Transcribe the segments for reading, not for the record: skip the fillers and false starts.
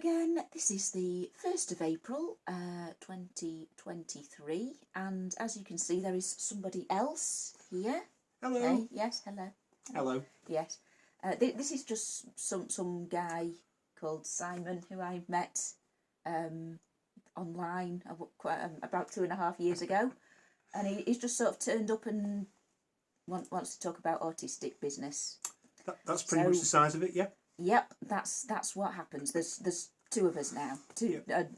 again. This is the 1st of April 2023, and as you can see there is somebody else here. Hello. Hey, yes, hello. Hello. Yes. This is just some guy called Simon who I met online about 2.5 years ago, and he's just sort of turned up and wants to talk about autistic business. That's pretty much the size of it, yeah. Yep, that's what happens. There's two of us now.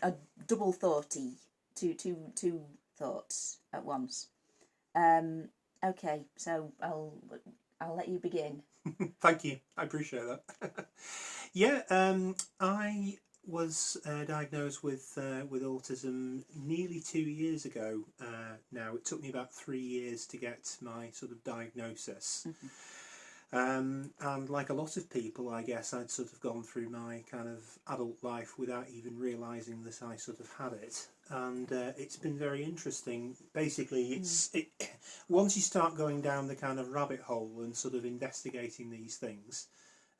A double thoughty, two thoughts at once. Okay, so I'll let you begin. Thank you, I appreciate that. Yeah, I was diagnosed with autism nearly 2 years ago. Now it took me about 3 years to get my sort of diagnosis. Mm-hmm. And like a lot of people, I guess I'd sort of gone through my kind of adult life without even realising that I sort of had it. And it's been very interesting. Basically, once you start going down the kind of rabbit hole and sort of investigating these things,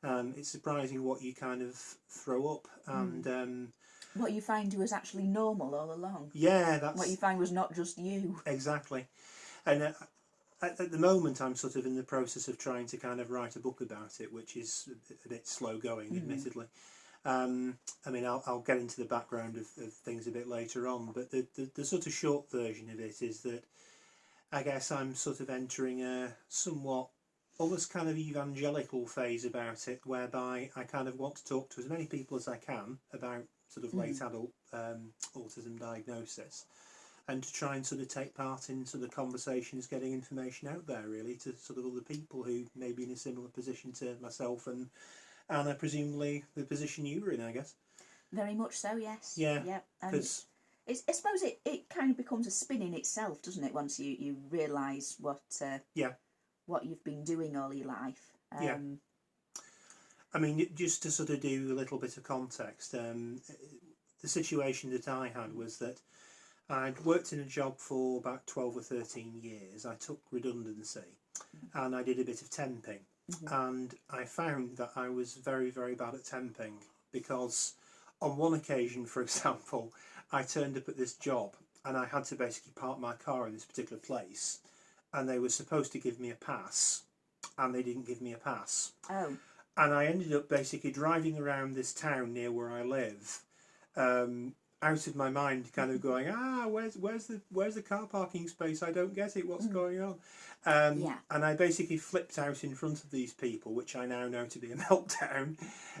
it's surprising what you kind of throw up. And what you find was actually normal all along. Yeah, that's what you find was not just you. Exactly. And at the moment, I'm sort of in the process of trying to kind of write a book about it, which is a bit slow going, admittedly. I mean, I'll get into the background of things a bit later on, but the sort of short version of it is that I guess I'm sort of entering a somewhat almost kind of evangelical phase about it, whereby I kind of want to talk to as many people as I can about sort of late adult autism diagnosis, and to try and sort of take part in sort of conversations, getting information out there really to sort of other people who may be in a similar position to myself and Anna, presumably the position you were in, I guess. Very much so, yes. Yeah. Yeah. And I suppose it kind of becomes a spin in itself, doesn't it, once you realise what you've been doing all your life. Yeah. I mean, just to sort of do a little bit of context, the situation that I had was that I'd worked in a job for about 12 or 13 years. I took redundancy and I did a bit of temping. And I found that I was very, very bad at temping, because on one occasion, for example, I turned up at this job and I had to basically park my car in this particular place, and they were supposed to give me a pass and they didn't give me a pass. Oh. And I ended up basically driving around this town near where I live, out of my mind, kind of going, where's the car parking space? I don't get it. What's going on? And I basically flipped out in front of these people, which I now know to be a meltdown,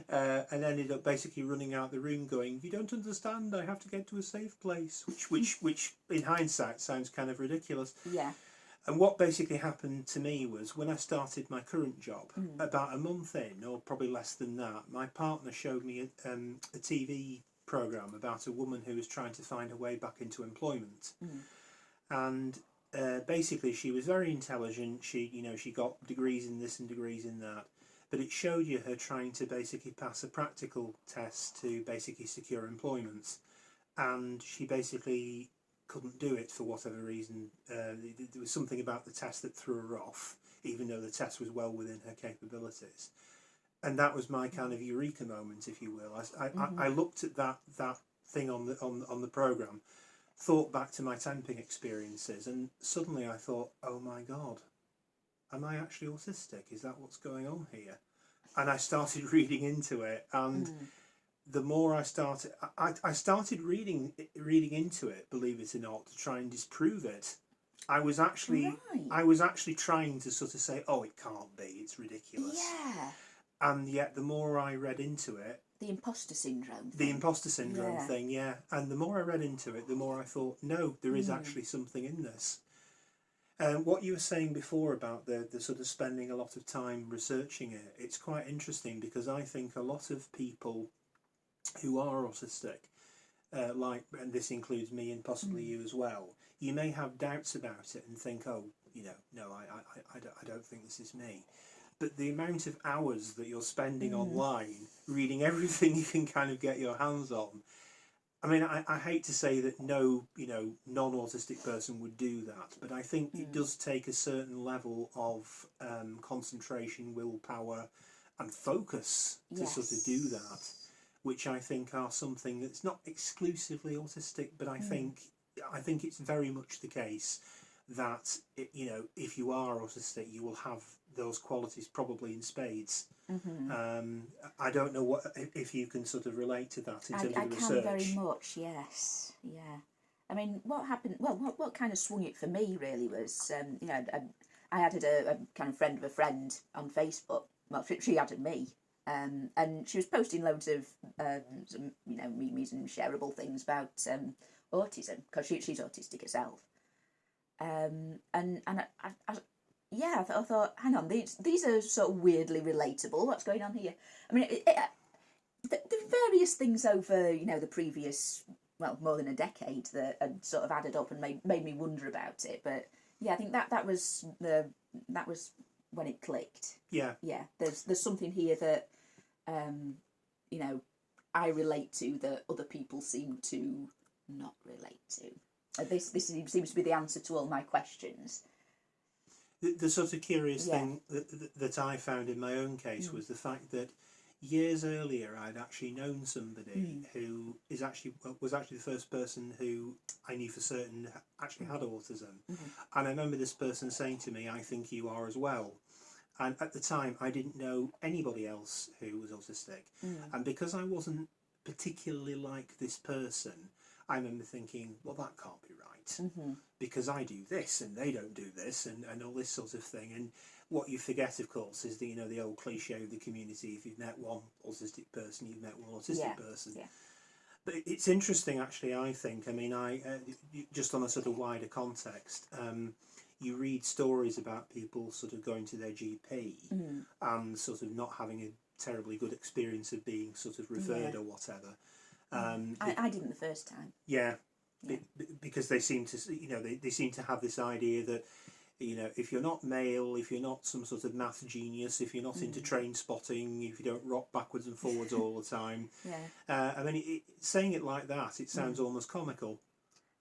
and ended up basically running out the room, going, "You don't understand. I have to get to a safe place," which in hindsight sounds kind of ridiculous. Yeah. And what basically happened to me was, when I started my current job, about a month in, or probably less than that, my partner showed me a TV program about a woman who was trying to find her way back into employment. And basically she was very intelligent. She got degrees in this and degrees in that, but it showed you her trying to basically pass a practical test to basically secure employment, and she basically couldn't do it for whatever reason. There was something about the test that threw her off, even though the test was well within her capabilities. And that was my kind of eureka moment, if you will. I looked at that thing on the program, thought back to my temping experiences, and suddenly I thought, oh my God, am I actually autistic? Is that what's going on here? And I started reading into it, and the more I started reading into it, believe it or not, to try and disprove it. I was actually trying to sort of say, oh, it can't be, it's ridiculous. Yeah. And yet the more I read into it... The imposter syndrome thing. The imposter syndrome thing, yeah. And the more I read into it, the more I thought, no, there is actually something in this. What you were saying before about the sort of spending a lot of time researching it, it's quite interesting, because I think a lot of people who are autistic, and this includes me and possibly you as well, you may have doubts about it and think, oh, no, I don't think this is me. But the amount of hours that you're spending online reading everything you can kind of get your hands on, I mean, I hate to say that no, non-autistic person would do that, but I think it does take a certain level of concentration, willpower and focus to sort of do that. which I think are something that's not exclusively autistic, but I think it's very much the case that if you are autistic, you will have those qualities probably in spades. I don't know if you can sort of relate to that in terms of the research. I can very much, yes, yeah. I mean, what happened? Well, what kind of swung it for me really was, I added a kind of friend of a friend on Facebook. Well, she added me, and she was posting loads of memes and shareable things about autism, because she's autistic herself. And I thought, hang on, these are sort of weirdly relatable. What's going on here? I mean, the various things over the previous, well, more than a decade that had sort of added up and made me wonder about it. But yeah, I think that was when it clicked. Yeah. Yeah. There's something here that I relate to that other people seem to not relate to. This seems to be the answer to all my questions. The sort of curious thing that I found in my own case was the fact that years earlier I'd actually known somebody who was actually the first person who I knew for certain actually had autism. And I remember this person saying to me, "I think you are as well." And at the time I didn't know anybody else who was autistic. And because I wasn't particularly like this person, I remember thinking, well, that can't be right, because I do this and they don't do this and all this sort of thing. And what you forget, of course, is the old cliche of the community: if you've met one autistic person, you've met one autistic person. Yeah. But it's interesting, actually, I think. I mean, just on a sort of wider context, you read stories about people sort of going to their GP and sort of not having a terribly good experience of being sort of referred or whatever. I didn't the first time. Yeah, because they seem to, they seem to have this idea that, if you're not male, if you're not some sort of math genius, if you're not into train spotting, if you don't rock backwards and forwards all the time. I mean, saying it like that, it sounds almost comical.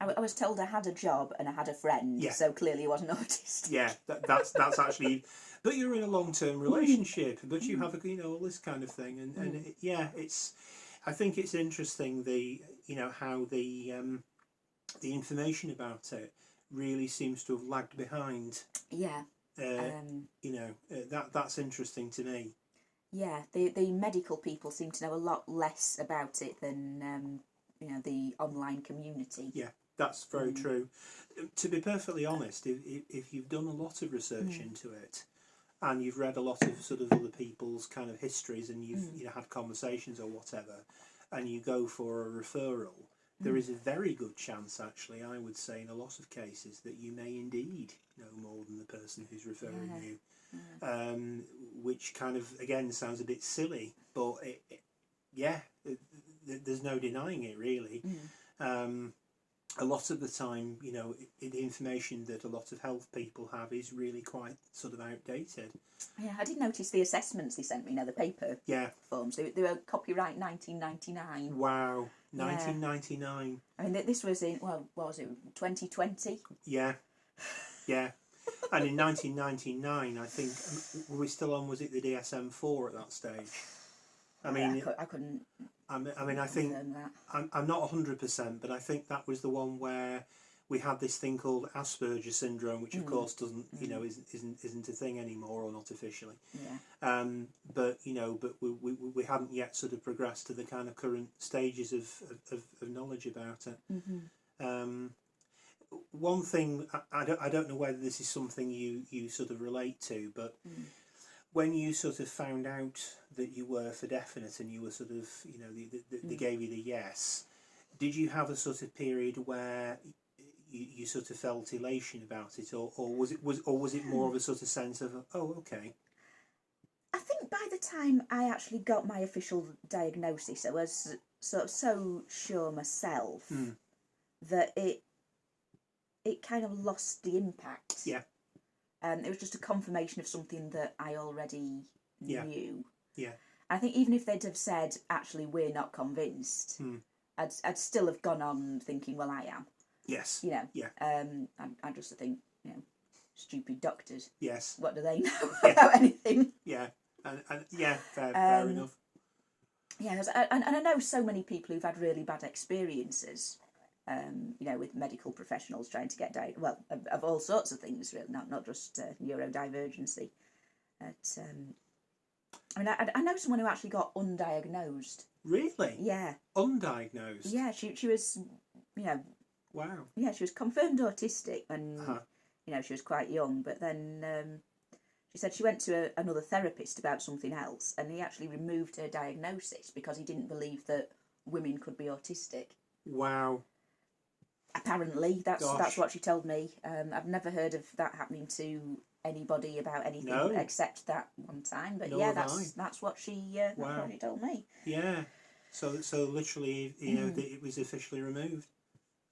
I was told I had a job and I had a friend, so clearly I wasn't autistic. Yeah, that's actually. But you're in a long-term relationship, but you have all this kind of thing, and it's. I think it's interesting how the information about it really seems to have lagged behind. Yeah. That's interesting to me. Yeah, the medical people seem to know a lot less about it than the online community. Yeah, that's very true. To be perfectly honest, if you've done a lot of research into it, and you've read a lot of sort of other people's kind of histories, and you've had conversations or whatever, and you go for a referral, there is a very good chance, actually, I would say, in a lot of cases, that you may indeed know more than the person who's referring you, which kind of, again, sounds a bit silly, but there's no denying it, really. A lot of the time, the information that a lot of health people have is really quite sort of outdated. Yeah, I did notice the assessments they sent me, the paper forms. They were copyright 1999. Wow, 1999. I mean, this was in, what was it, 2020? Yeah. And in 1999, I think, were we still on, was it the DSM-4 at that stage? I mean, I couldn't. I think I'm not 100%, but I think that was the one where we had this thing called Asperger's syndrome, which of course doesn't, isn't a thing anymore, or not officially. Yeah. But we hadn't yet sort of progressed to the kind of current stages of knowledge about it. One thing I don't know whether this is something you sort of relate to, but. When you sort of found out that you were for definite and you were sort of, they gave you the yes, did you have a sort of period where you sort of felt elation about it, or was it more of a sort of sense of, oh, okay? I think by the time I actually got my official diagnosis, I was sort of so sure myself that it kind of lost the impact. Yeah. It was just a confirmation of something that I already knew. Yeah. I think even if they'd have said, actually, we're not convinced, I'd still have gone on thinking, well, I am. Yes. Yeah. I just think, stupid doctors. Yes. What do they know about anything? Yeah. And fair enough. Yeah, and I know so many people who've had really bad experiences, you know, with medical professionals trying to get of all sorts of things, really, not just neurodivergency. But, I mean, I know someone who actually got undiagnosed. Really? Yeah. Undiagnosed? Yeah, she was, you know. Wow. Yeah, she was confirmed autistic when, Uh-huh. you know, she was quite young, but then she said she went to another therapist about something else, and he actually removed her diagnosis because he didn't believe that women could be autistic. Wow. Apparently, that's Gosh. what she told me. I've never heard of that happening to anybody about anything No. except that one time. But Nor yeah, have that's what she Wow. that's what she told me. Yeah. So literally, you know, it was officially removed.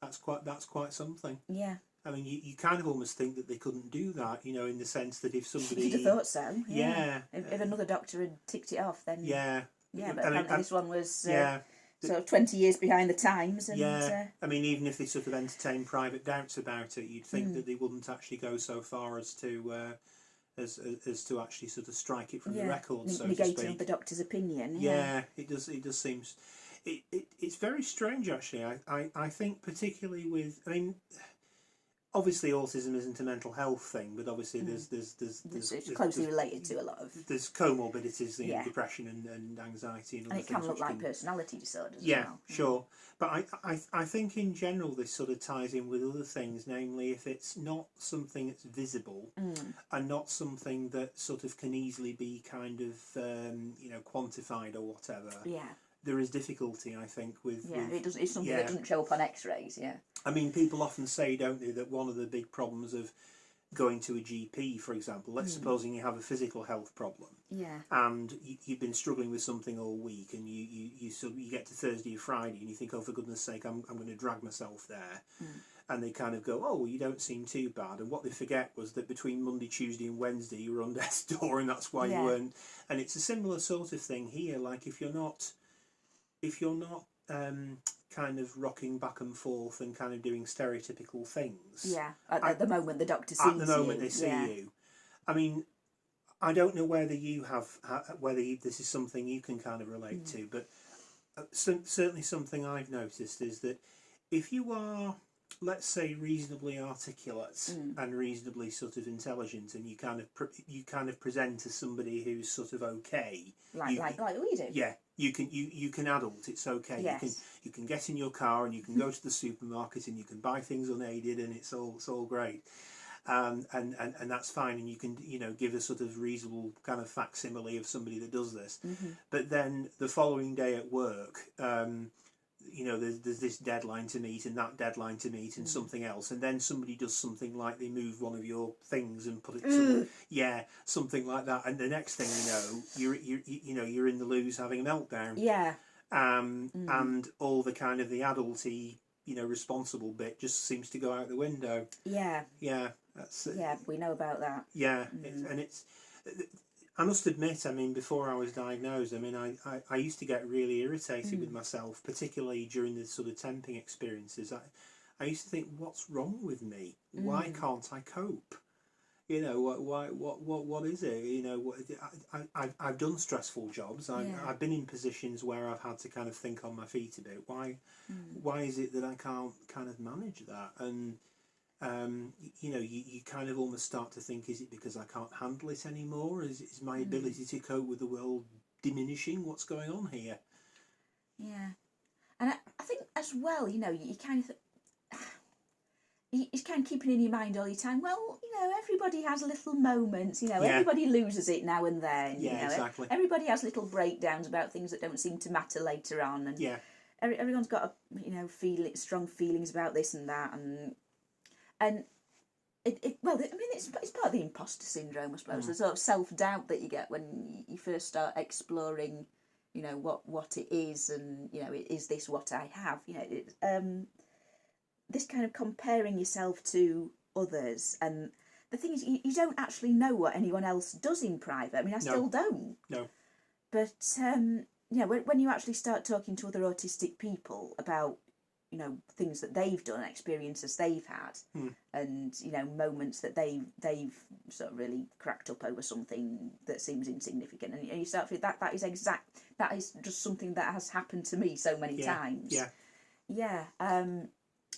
That's quite something. Yeah. I mean, you kind of almost think that they couldn't do that, you know, in the sense that if somebody... You'd have thought so. Yeah. If another doctor had ticked it off, then... Yeah. Yeah, but apparently this one was yeah. sort of 20 years behind the times. And, yeah. I mean, even if they sort of entertain private doubts about it, you'd think that they wouldn't actually go so far as to actually sort of strike it from the record, so to speak. Negating the doctor's opinion. Yeah, it does seem... It's very strange, actually. I think particularly with... I mean... Obviously, autism isn't a mental health thing, but obviously it's closely related to a lot of... There's comorbidities, depression and anxiety and other things. And it can look like personality disorders as well. Yeah, sure. But I think in general this sort of ties in with other things, namely if it's not something that's visible and not something that sort of can easily be kind of, quantified or whatever. Yeah. There is difficulty, I think, with... Yeah, it's something that doesn't show up on x-rays, yeah. I mean, people often say, don't they, that one of the big problems of going to a GP, for example, let's supposing you have a physical health problem, and you've been struggling with something all week, and you get to Thursday or Friday, and you think, oh, for goodness sake, I'm going to drag myself there. And they kind of go, oh, well, you don't seem too bad. And what they forget was that between Monday, Tuesday and Wednesday, you were on death's door, and that's why you weren't... And it's a similar sort of thing here, like if you're not kind of rocking back and forth and kind of doing stereotypical things. Yeah, at the moment the doctor sees you. At the moment they see you. I mean, I don't know whether you have, whether this is something you can kind of relate to, but certainly something I've noticed is that if you are, let's say, reasonably articulate and reasonably sort of intelligent, and you kind of present as somebody who's sort of okay, like we do. Yeah, you can adult. It's okay. Yes. You can get in your car and you can go to the supermarket and you can buy things unaided, and it's all great. And that's fine, and you can give a sort of reasonable kind of facsimile of somebody that does this. But then the following day at work, there's this deadline to meet and that deadline to meet and something else, and then somebody does something like they move one of your things and put it something like that, and the next thing you know, you're in the loos having a meltdown. And all the kind of the adulty responsible bit just seems to go out the window. That's we know about that. I must admit, I mean, before I was diagnosed, I mean, I used to get really irritated with myself, particularly during the sort of temping experiences. I used to think, what's wrong with me? Why can't I cope? What is it? I've done stressful jobs. I've been in positions where I've had to kind of think on my feet a bit. Why is it that I can't kind of manage that? And you kind of almost start to think, is it because I can't handle it anymore? Is my ability to cope with the world diminishing? What's going on here? Yeah. And I think as well, you kind of... It's kind of keeping in your mind all the time, well, everybody has little moments, everybody loses it now and then. Exactly. Everybody has little breakdowns about things that don't seem to matter later on. And everyone's got, strong feelings about this and that. And it's part of the imposter syndrome, I suppose, the sort of self-doubt that you get when you first start exploring, what it is, and, is this what I have? This kind of comparing yourself to others, and the thing is, you don't actually know what anyone else does in private. I mean, I still don't. No. But when you actually start talking to other autistic people about you know, things that they've done, experiences they've had, and, you know, moments that they've sort of really cracked up over something that seems insignificant, and you start to feel that that is just something that has happened to me so many times.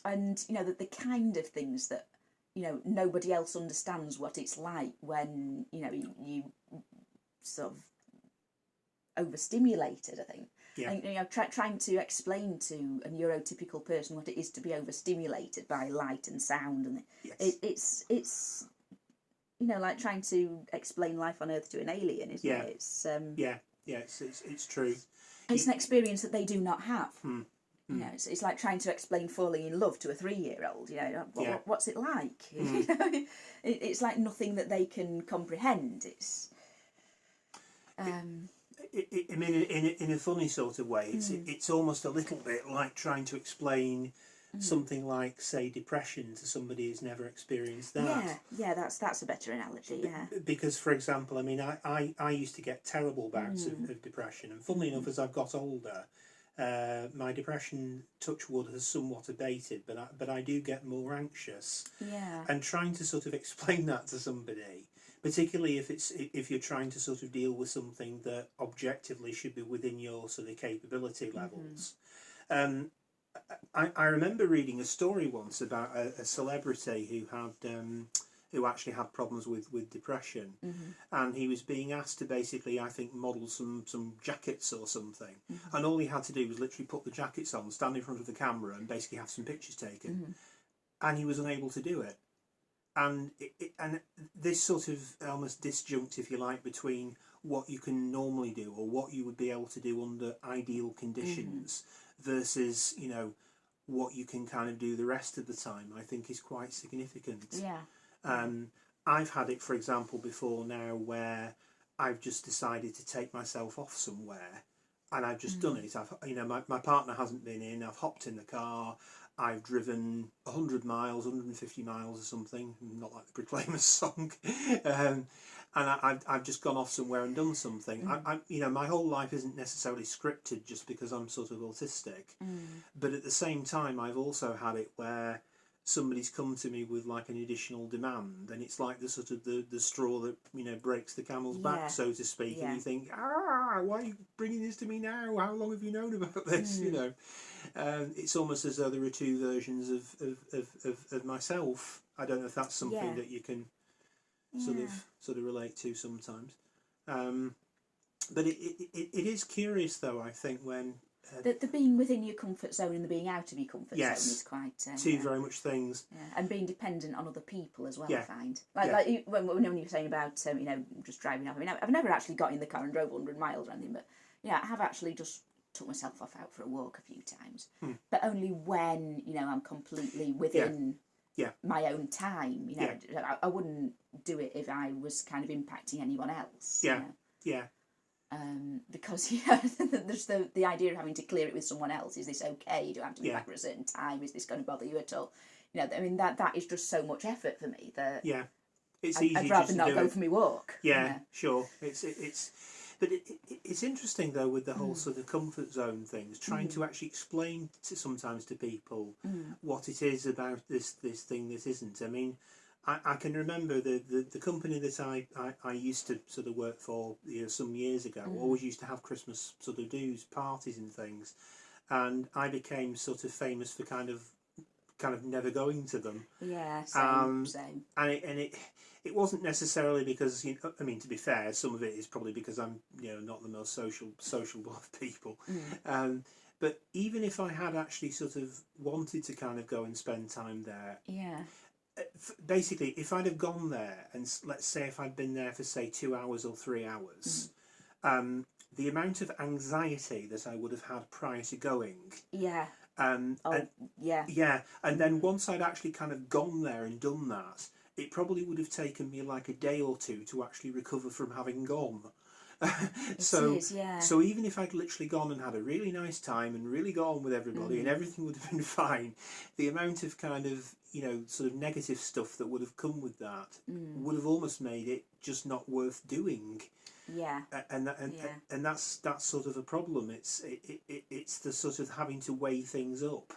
And you know, that the kind of things that, you know, nobody else understands what it's like when, you know, you sort of overstimulated, I think. And, you know, trying to explain to a neurotypical person what it is to be overstimulated by light and sound, and it's you know, like trying to explain life on Earth to an alien, isn't it? It's it's true. It's an experience that they do not have. You know, it's like trying to explain falling in love to a 3-year-old. You know, what's it like? You know, it's like nothing that they can comprehend. It's I mean, in a funny sort of way, it's almost a little bit like trying to explain something like, say, depression to somebody who's never experienced that. Yeah, that's a better analogy. Yeah, because, for example, I mean, I used to get terrible bouts of depression, and funnily enough, as I've got older, my depression, touch wood, has somewhat abated, but I do get more anxious. And trying to sort of explain that to somebody, particularly if you're trying to sort of deal with something that objectively should be within your sort of capability levels. I remember reading a story once about a celebrity who actually had problems with depression, and he was being asked to basically, I think, model some jackets or something, and all he had to do was literally put the jackets on, stand in front of the camera, and basically have some pictures taken, and he was unable to do it. And and this sort of almost disjunct, if you like, between what you can normally do or what you would be able to do under ideal conditions versus, you know, what you can kind of do the rest of the time, I think is quite significant. I've had it, for example, before now where I've just decided to take myself off somewhere, and I've just done it. You know, my partner hasn't been in. I've hopped in the car. I've driven 100 miles, 150 miles or something, not like the Proclaimers song, and I've just gone off somewhere and done something. You know, my whole life isn't necessarily scripted just because I'm sort of autistic, but at the same time, I've also had it where somebody's come to me with like an additional demand, and it's like the sort of the straw that, you know, breaks the camel's back, so to speak, and you think, why are you bringing this to me now? How long have you known about this? You know, it's almost as though there are two versions of myself. I don't know if that's something that you can sort of relate to sometimes, but it is curious though, I think, when the being within your comfort zone and the being out of your comfort zone is quite two very much things. And being dependent on other people as well. I find like when you were saying about you know, just driving off. I mean, I've never actually got in the car and drove 100 miles or anything, but yeah, I have actually just took myself out for a walk a few times, but only when, you know, I'm completely within my own time. You know, I wouldn't do it if I was kind of impacting anyone else. You know? Because there's the idea of having to clear it with someone else. Is this okay? Do I have to be back at a certain time? Is this going to bother you at all? You know, I mean, that is just so much effort for me that it's easy. I'd rather not go for my walk. Sure. But it's interesting though with the whole sort of comfort zone things, trying to actually explain sometimes to people what it is about this thing that isn't. I mean, I can remember the company that I used to sort of work for, you know, some years ago, always used to have Christmas sort of do's, parties and things, and I became sort of famous for kind of never going to them. Same. And it wasn't necessarily because, you know, I mean, to be fair, some of it is probably because I'm, you know, not the most sociable of people. But even if I had actually sort of wanted to kind of go and spend time there, basically, if I'd have gone there and let's say if I'd been there for say 2 hours or 3 hours, the amount of anxiety that I would have had prior to going, and then once I'd actually kind of gone there and done that, it probably would have taken me like a day or two to actually recover from having gone. So even if I'd literally gone and had a really nice time and really got on with everybody and everything would have been fine, the amount of kind of, you know, sort of negative stuff that would have come with that would have almost made it just not worth doing. And that's sort of a problem. It's the sort of having to weigh things up.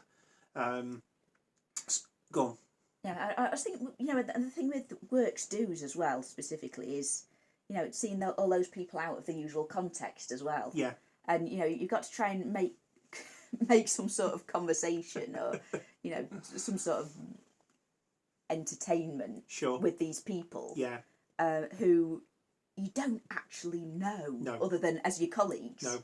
Go on. Yeah, I was thinking, and the thing with works dues as well, specifically, is, seeing all those people out of the usual context as well. Yeah. And, you've got to try and make some sort of conversation or, some sort of entertainment Sure. with these people. Yeah. Who you don't actually know, No. other than as your colleagues. No.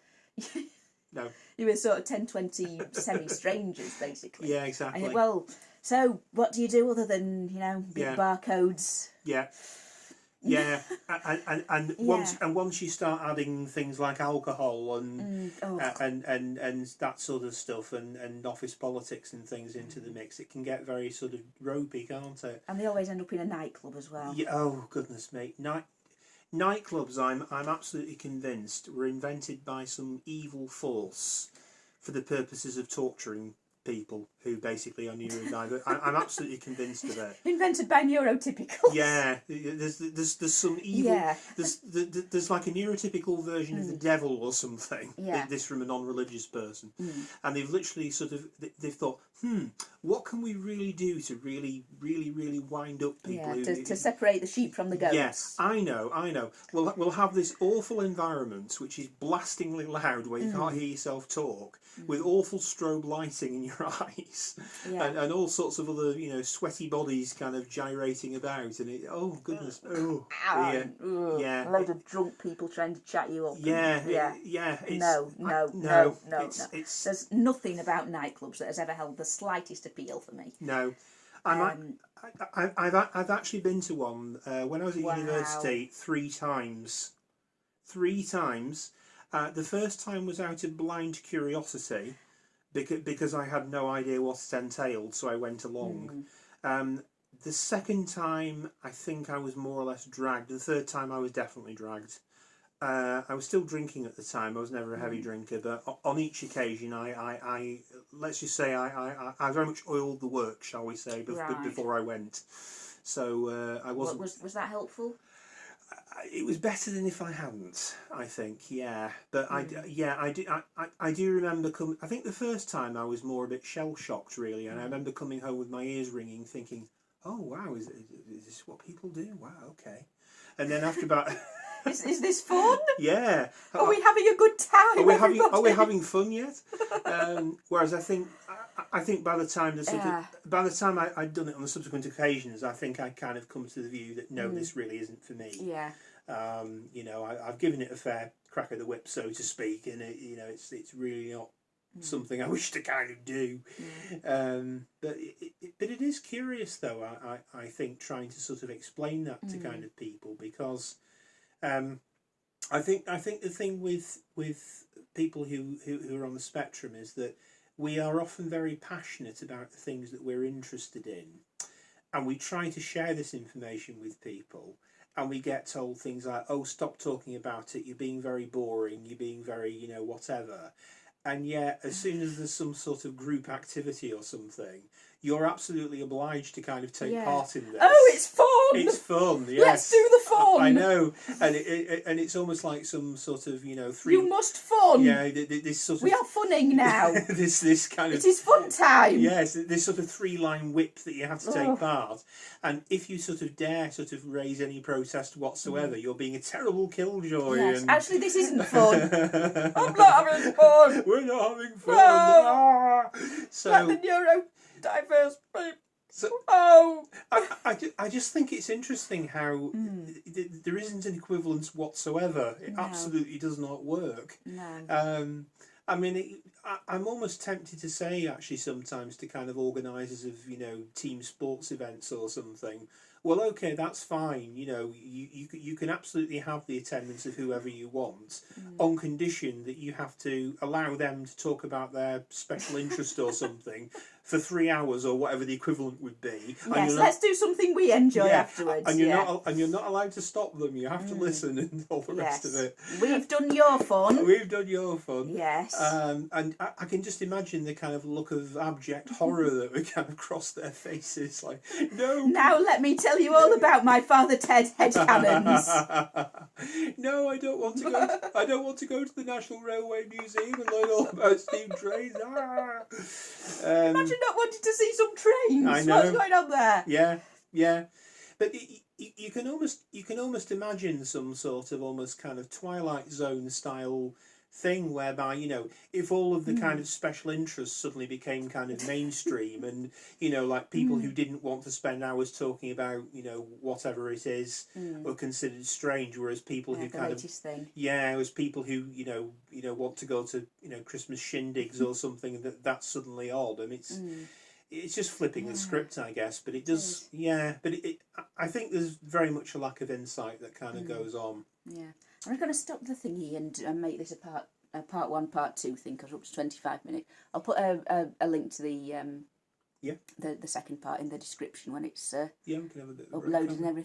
No. You were sort of 10, 20 semi-strangers, basically. Yeah, exactly. And so what do you do other than, beat barcodes? Yeah. Yeah, and once you start adding things like alcohol and that sort of stuff and office politics and things into the mix, it can get very sort of ropey, can't it? And they always end up in a nightclub as well. Yeah, oh goodness me, nightclubs. I'm absolutely convinced were invented by some evil force for the purposes of torturing people who basically are neurodivergent. I'm absolutely convinced of it. Invented by neurotypicals. Yeah, there's some evil. Yeah. There's like a neurotypical version of the devil or something. Yeah. This from a non-religious person, and they've literally sort of they've thought, what can we really do to really wind up people? Yeah, to separate the sheep from the goats. Yes, I know. We'll have this awful environment which is blastingly loud where you can't hear yourself talk, with awful strobe lighting in your eyes, and all sorts of other sweaty bodies kind of gyrating about, and it, oh goodness, oh yeah, loads of drunk people trying to chat you up. No. It's there's nothing about nightclubs that has ever held the slightest appeal for me. No. I've actually been to one when I was at university 3 times. 3 times. The first time was out of blind curiosity because I had no idea what it entailed, so I went along. The second time, I think I was more or less dragged. The third time, I was definitely dragged. I was still drinking at the time. I was never a heavy drinker, but on each occasion, I let's just say I very much oiled the work, shall we say, before I went. So I wasn't. Was that helpful? It was better than if I hadn't, I think. Yeah, but I do remember coming. I think the first time I was more a bit shell shocked, really, and I remember coming home with my ears ringing, thinking, "Oh wow, is this what people do? Wow, okay." And then after about. Is this fun? Yeah. Are we having a good time? Are we having fun yet? Whereas I think by the time I'd done it on the subsequent occasions, I think I'd kind of come to the view that no, this really isn't for me. Yeah. I've given it a fair crack of the whip, so to speak, and it's really not something I wish to kind of do. But it is curious, though. I think trying to sort of explain that to kind of people, because. I think the thing with people who are on the spectrum is that we are often very passionate about the things that we're interested in, and we try to share this information with people, and we get told things like, "Oh, stop talking about it. You're being very boring. You're being very, whatever." And yet, as soon as there's some sort of group activity or something, you're absolutely obliged to kind of take part in this. Oh, it's fun! It's fun, yes. Let's do the fun! I know. And it's almost like some sort of, 3... You must fun! Yeah, this sort of... We are funning now! this kind of... It is fun time! Yes, this sort of 3-line whip that you have to take part. And if you sort of dare sort of raise any protest whatsoever, you're being a terrible killjoy. Yes, and... actually this isn't fun! I'm not having fun! We're not having fun! No! So... Let the neurodiverse people... So, I just think it's interesting how there isn't an equivalence whatsoever. It absolutely does not work. No. I mean, I'm almost tempted to say, actually, sometimes to kind of organisers of, team sports events or something, well, okay, that's fine. You can absolutely have the attendance of whoever you want, on condition that you have to allow them to talk about their special interest or something for 3 hours or whatever the equivalent would be. Yes, let's do something we enjoy afterwards. And you're not allowed to stop them. You have to listen and all the rest of it. We've done your fun. We've done your fun. Yes. And And I can just imagine the kind of look of abject horror that would kind of cross their faces, like, no. Now let me tell you all about my Father Ted headcanons. No, I don't want to go. I don't want to go to the National Railway Museum and learn all about steam trains. Imagine not wanting to see some trains. I know. What's going on there? Yeah. But you can almost imagine some sort of almost kind of Twilight Zone style thing whereby, you know, if all of the kind of special interests suddenly became kind of mainstream and, you know, like people who didn't want to spend hours talking about, you know, whatever it is were considered strange, whereas people who kind of thing. was people who, you know want to go to, you know, Christmas shindigs or something, that's suddenly odd. I mean, it's just flipping the script, I guess, but it does, but I think there's very much a lack of insight that kind of goes on. Yeah. I'm going to stop the thingy and make this a part 1, part 2 thing, because we're up to 25 minutes. I'll put a link to the second part in the description when it's we can have a bit of a uploaded and everything.